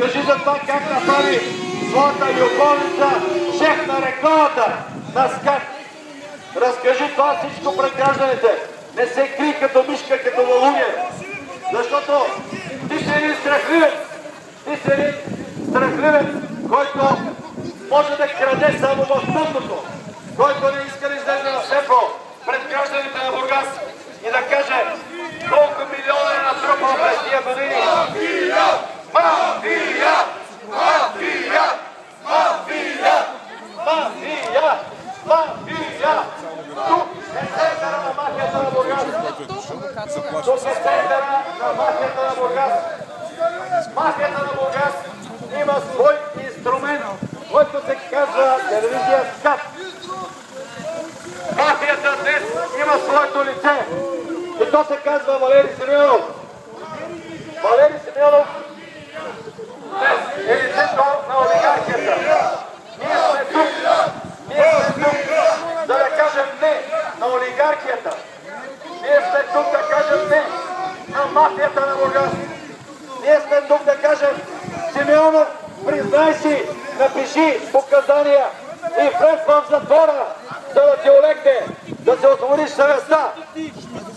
разкажи за това как направи своята любовница шеф на рекламата на СКАТ. Разкажи това всичко пред гражданите. Не се крий като мишка, като валугер. Защото ти си един страхливец. Ти си един страхливец, който може да краде само в мъдното, който не иска да излезе на светло пред гражданите на Бургас и да каже колко милиона е натрупал през тия години. Мафия! Мафия! Мафия! Мафия! Мафия! Мафия! Тук е центъра на мафията на Бургас. Тук е центъра на мафията на Бургас. Мафията на Бургас има свой инструмент, който се казва телевизия СКАТ. Мафията днес има своето лице и то се казва Валери Симеонов. Валери Симеонов днес е лицето на олигархията. Ние сме тук, за да кажем не на олигархията. Ние сме тук да кажем не на мафията на Бургас. Ние сме тук да кажем, Симеонов, признай си, напиши показания и влез в затвора, за да ти олекне, да се освободиш съвестта.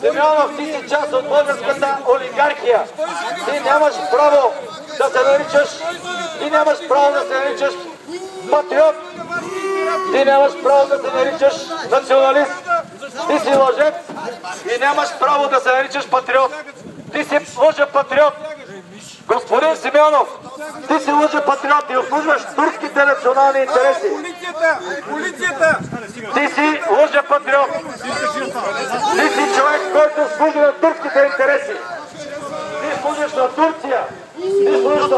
Симеонов, ти си част от българската олигархия. Ти нямаш право да се наричаш, патриот. Ти нямаш право да се наричаш националист. Ти си лъжец и нямаш право да се наричаш патриот. Ти си лъжепатриот. Господин Симеонов, ти си лъжепатриот и обслужваш турските национални интереси. Полицията! Ти си лъжепатриот. Ти си човек, който служи на турските интереси. Ти служиш на Турция. Ти служиш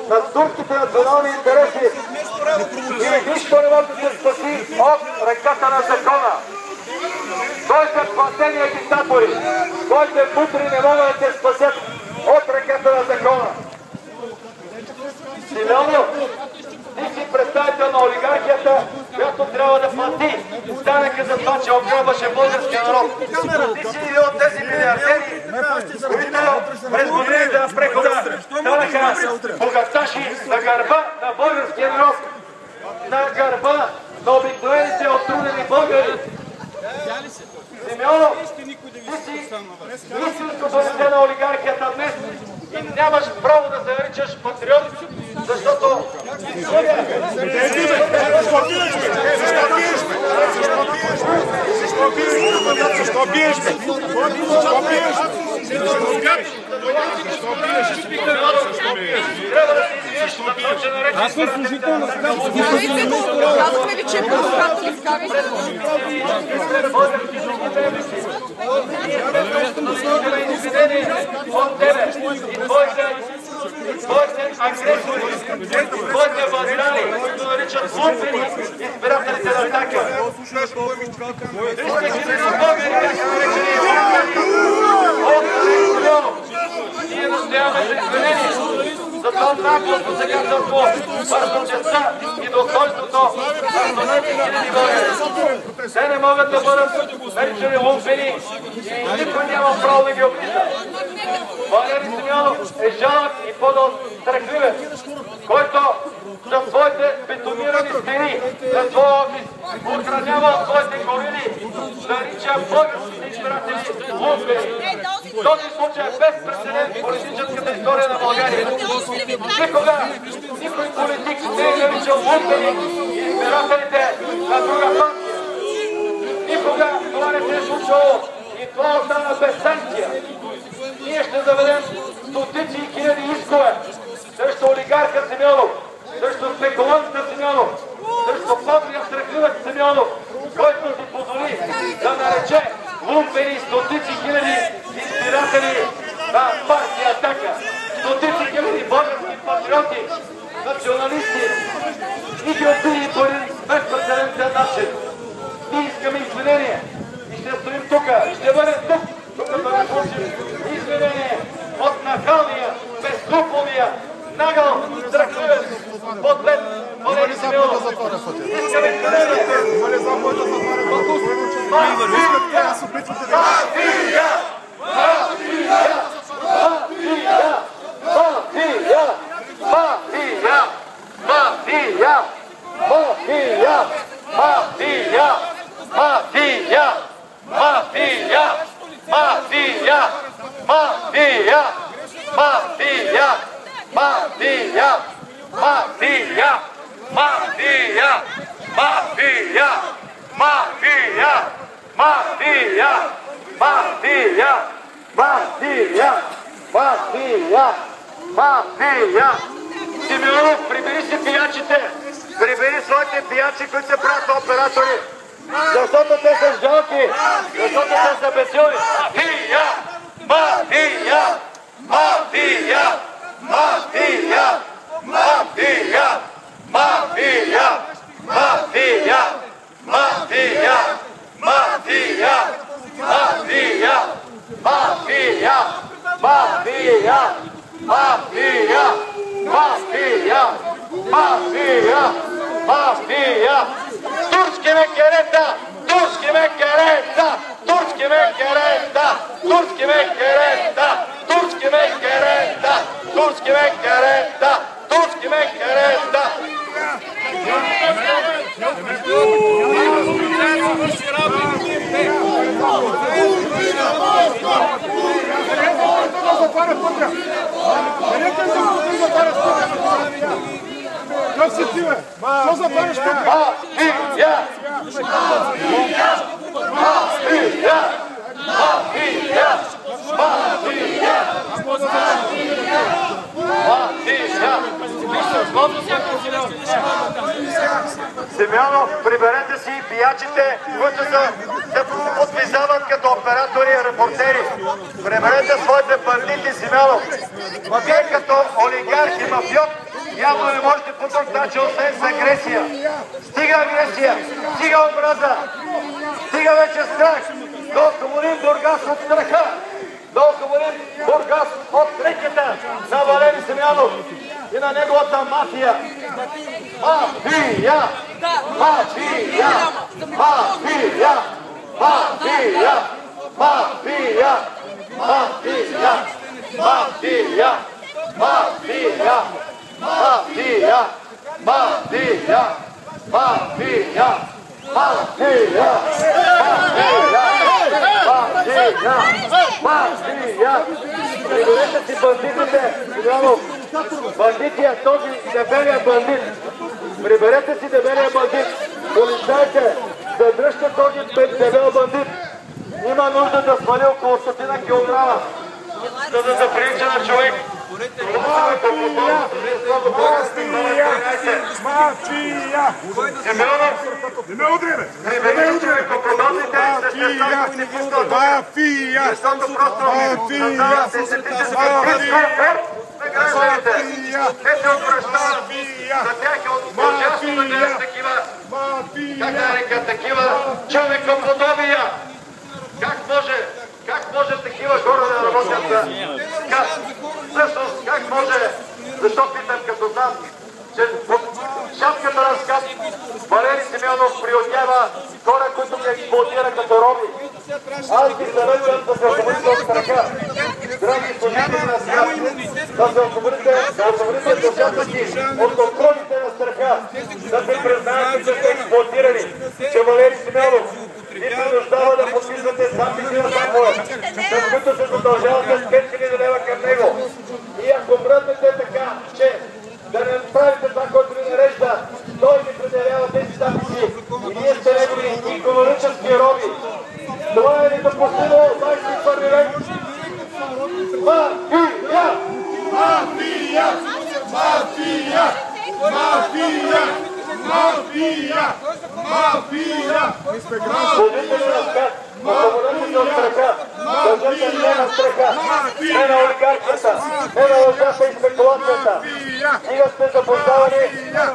на турските национални интереси. И нищо не може да се спаси от ръката на закона. Той са платени агитатори, който мутри не могат да се спасят от ръката на закона. Симеонов, ти си представител на олигархията, която трябва да плати данъка за това, че ограбваше българския народ. Ти си един от тези милиардери, които през годините на прехода станаха богаташи на гърба на българския народ, на гърба на обикновените отрудени българи. Симеонов, ти си истинското лице на олигархията днес и нямаш право да се наричаш патриот, защото Защо биеш? Аз съм служител на СКАТ. Казахме ви, че е по-скратно ли вкарайте? Твоите агресори, твоите въздрани, които наричат лумпени избирателите на АТАКА. 300 хиляди българи бяха наречени лумпени. Ние настояваме за извинение за това наглото посегателство върху честта и достойството на стотици хиляди българи. Те не могат да бъдат наричани лумпени и никой няма право да ги облиза. Валери Симеонов е жалък и подъл страхливец, който за своите бетонирани стени, за своя офис, охранява своите горили, нарича българските избиратели лумпени. Този случай е безпрецедент в политическата история на България. Никога никой политик не е наричал лумпени избирателите на друга партия. Никога това не се е случвало и това остана без санкция. Ние ще заведем стотици и хиляди искове срещу олигарха Симеонов, срещу спекуланта Симеонов, срещу подрия страхливец Симеонов, който си позволи да нарече лумпени стотици хиляди избиратели на партия АТАКА, стотици хиляди български патриоти, националисти и ги обиди по един безпрецедентен начин. Ние искаме извинение и ще стоим тук, ще бъдем тук, докато не получим извинение от нахалния, безкруполния, нагъл, страхливец, подлед Валери Симеонов. Искаме извинение. Мафия! Мафия! Мафия! Мафия! Мафия! Мафия! Мафия! Мафия! Мафия! Мафия! Мафия! Мафия! Мафия! Мафия! Симеонов, прибери си пиячите! Прибери своите пиячи, които се правят оператори! Защото те са жалки! Защото те са безсилни! Мафия! Мафия! Мафия! Мафия! Мафия! Мафия! Мафия! Мафия! Мафия! Мафия! Мафия! Мафия! Мафия! Мафия! Мафия! Мафия! Турски ме керета! Турски ме керета! Турски ме керета! Турски ме керета! Турски ме керета! Турски ме керета! Турски ме керета! Как си ти, бе? Що затваряш тук? Мафия! Мафия! Мафия! Мафия! Мафия! Симеонов, приберете си пиячите, които се подвизават като оператори и репортери. Приберете своите бандити, Симеонов. Вие като олигарх и мафиот явно не можете по друг начин, освен с агресия. Стига агресия, стига омраза, стига вече страх. Да освободим Бургас от страха. Да освободим Бургас от криките на Валери Симеонов и на неговата мафия. Мафия! Мафия! Мафия! Мафия! Мафия! Мафия! Мафия! Мафия! Мафия! Мафия! Мафия! Мафия! Мафия! Приберете си бандитите, Симеонов. Бандития, този дебелия бандит. Приберете си дебелия бандит. Полицайите, задръжте този дебел бандит. Има нужда да свали около 100 килограма, за да заприлича на човек. Мафия! Симеонов, Не ме удри, бе! приберете човекоподобните същества, които ни пускат. Мафия! Защото просто създават десетите си дискомфорт на гражданите. Те се отвръщават. За тях е ужасно да гледат такива, как да нарека, такива човекоподобия. Как може такива хора да работят за СКАТ? Всъщност, как може? Защо питам като знам, че под шапката на СКАТ Валери Симеонов приодява хора, които ги експлоатира като роби. Аз ви съветвам да се освободите от страха. Драги служители на СКАТ, да се освободите душата си от контролите на страха, да се признаете, че сте експлоатирани, че Валери Симеонов ви принуждава да подписвате записи на заповед, с които се задължавате с 5000 лева към него. И ако мръднете така, че да не правите това, което ви нарежда, той ви предявява тези записи и вие сте негови икономически роби. Това е недопустимо в 21 век. Мафия! Мафия! Мафия! Мафия! Мафия! Мафия! Служители на СКАТ, освободете се от страха, държете не на страха, не на олигархията, не на лъжата и спекулацията. Стига сте заблуждавани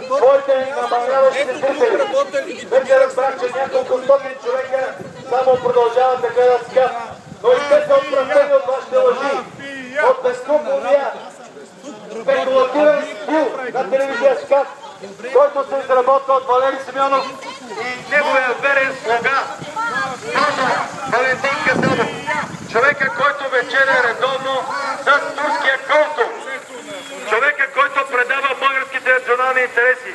своите намаляващи зрители. Вече разбрах, че няколко стотин човека само продължават да гледат СКАТ, но и те са отвратени от вашите лъжи, от безкруполния спекулативен стил на телевизия СКАТ, който се изработва от Валери Симеонов и неговия верен слуга Валентин Касабов. Човека, който вечеря редовно с турския консул. Човека, който предава българските национални интереси.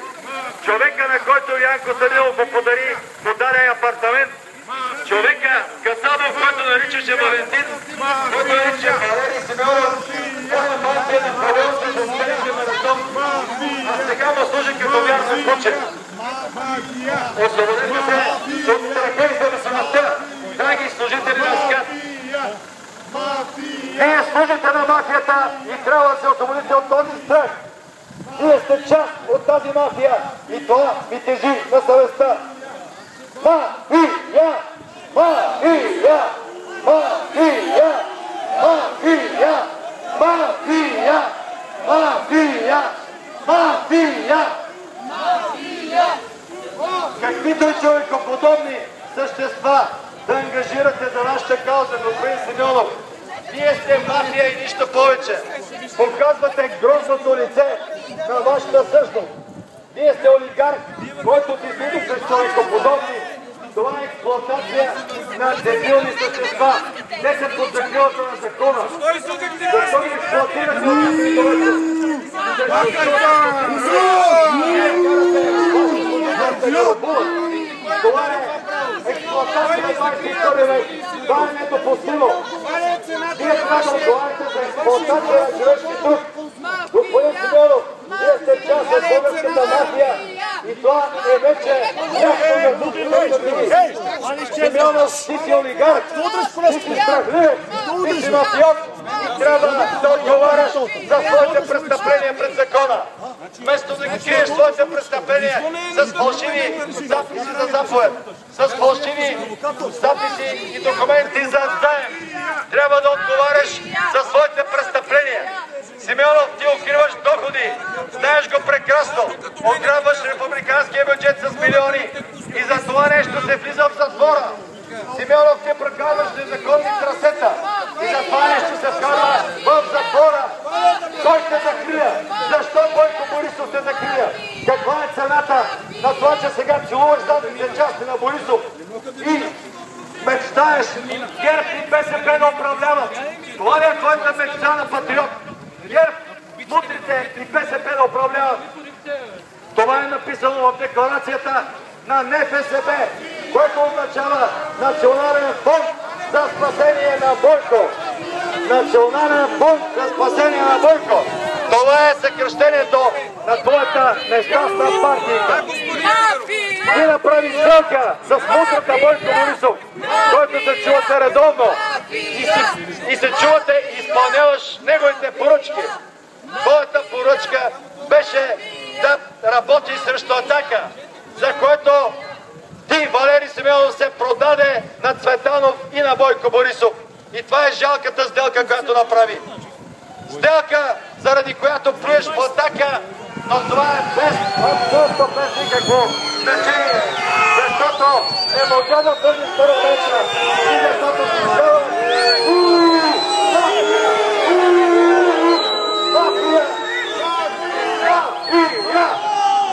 Човека, на който Янко Съдилов му подари подарен апартамент. Човека, Касабов, който наричаше Валентин, който нарича Валери Симеонов, който е на павионски за като вярно куче. Освободете се от страха и зависимостта, драги служители на СКАТ. Вие служите на мафията и трябва да се освободите от този страх. Вие сте част от тази мафия и това ви тежи на съвестта. Мафия! Мафия! Мафия! Мафия! Мафия! Мафия! Мафия! Мафия! Каквито и човекоподобни същества да ангажирате за нашата кауза, господин Симеонов, вие сте мафия и нищо повече. Показвате грозното лице на вашата същност. Вие сте олигарх, който ти види през човекоподобни. Това е експлоатация на дебилни същества. Те са под закрилата на закона. Защо ги експлоатирате от това е експлоатация на 22 век. Това е недопустимо. Вие трябва да отговаряте за експлоатация на човешки труд. Господин Симеонов, вие сте част от българската мафия и това е вече ясно на духовете ви. Симеонов, ти си олигарх, ти си страхливец, ти си мафиот и трябва да отговаряш за своите престъпления пред закона. Вместо да ги криеш своите престъпления с фалшиви записи за заповед, с фалшиви записи и документи за заем, трябва да отговаряш за своите престъпления. Симеонов, ти укриваш доходи, знаеш го прекрасно, ограбваш републиканския бюджет с милиони и за това нещо се влиза в затвора. Симеонов, ти прокарваш незаконни трасета и за това нещо се вкарва в затвора. Кой ще закрия? Защо Бойко Борисов те закрия? Каква е цената на това, че сега целуваш задните части на Борисов и мечтаеш ГЕРБ и БСП да управляват? Това ли е твоята мечта на патриот? ГЕРБ, мутрите и БСП да управляват. Това е написано в декларацията на НФСБ, което означава Национален фонд за спасение на Бойко. Национален фонд за спасение на Бойко. Това е съкръщението на твоята нещастна партийка. Ти направи сделка с мутрата Бойко Борисов, който се чувате редовно и се чувате и изпълняваш неговите поръчки. Твоята поръчка беше да работи срещу Атака, за което ти, Валери Симеонов, се продаде на Цветанов и на Бойко Борисов. И това е жалката сделка, която направи. Сделка, заради която плюеш в Атака, но това е абсолютно без никакво значение. Защото не можа да бъде старовечна и защото си става мафия! Мафия!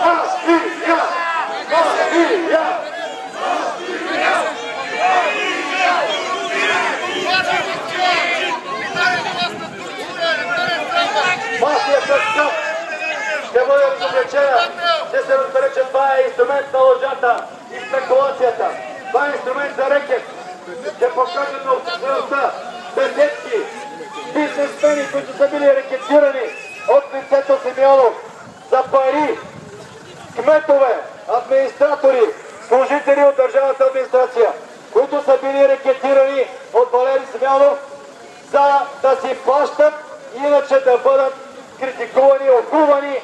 Мафия! Мафия! Мафията СКАТ ще бъде разобличена. Ще се разбере, че това е инструмент на лъжата и спекулацията. Това е инструмент за рекет. Ще покажат на обществеността десетки бизнесмени, които са били рекетирани от лицето Симеонов за пари, кметове, администратори, служители от държавната администрация, които са били рекетирани от Валери Симеонов, за да си плащат и иначе да бъдат критикувани, огубани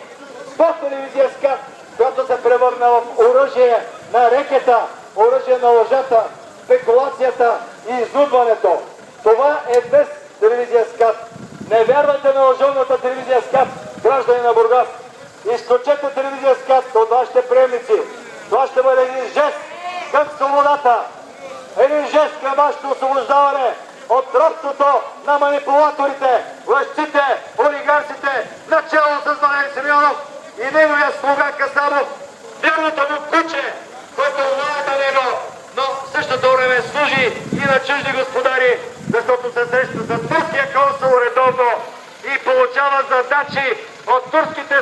в телевизия СКАТ, която се превърна в оръжие на рекета, оръжие на лъжата, спекулацията и изнудването. Това е днес телевизия СКАТ. Не вярвайте на лъжовната телевизия СКАТ, граждани на Бургас. Изключете телевизия СКАТ от вашите приемници. Това ще бъде един жест към свободата, един жест към вашето освобождаване от робството на манипулаторите, лъжците, олигарците, начало с Валери Симеонов и неговия слуга Касабов, вярното му куче, който лае на него, но в същото време служи и на чужди господари, защото се среща с турския консул редовно и получава задачи от турските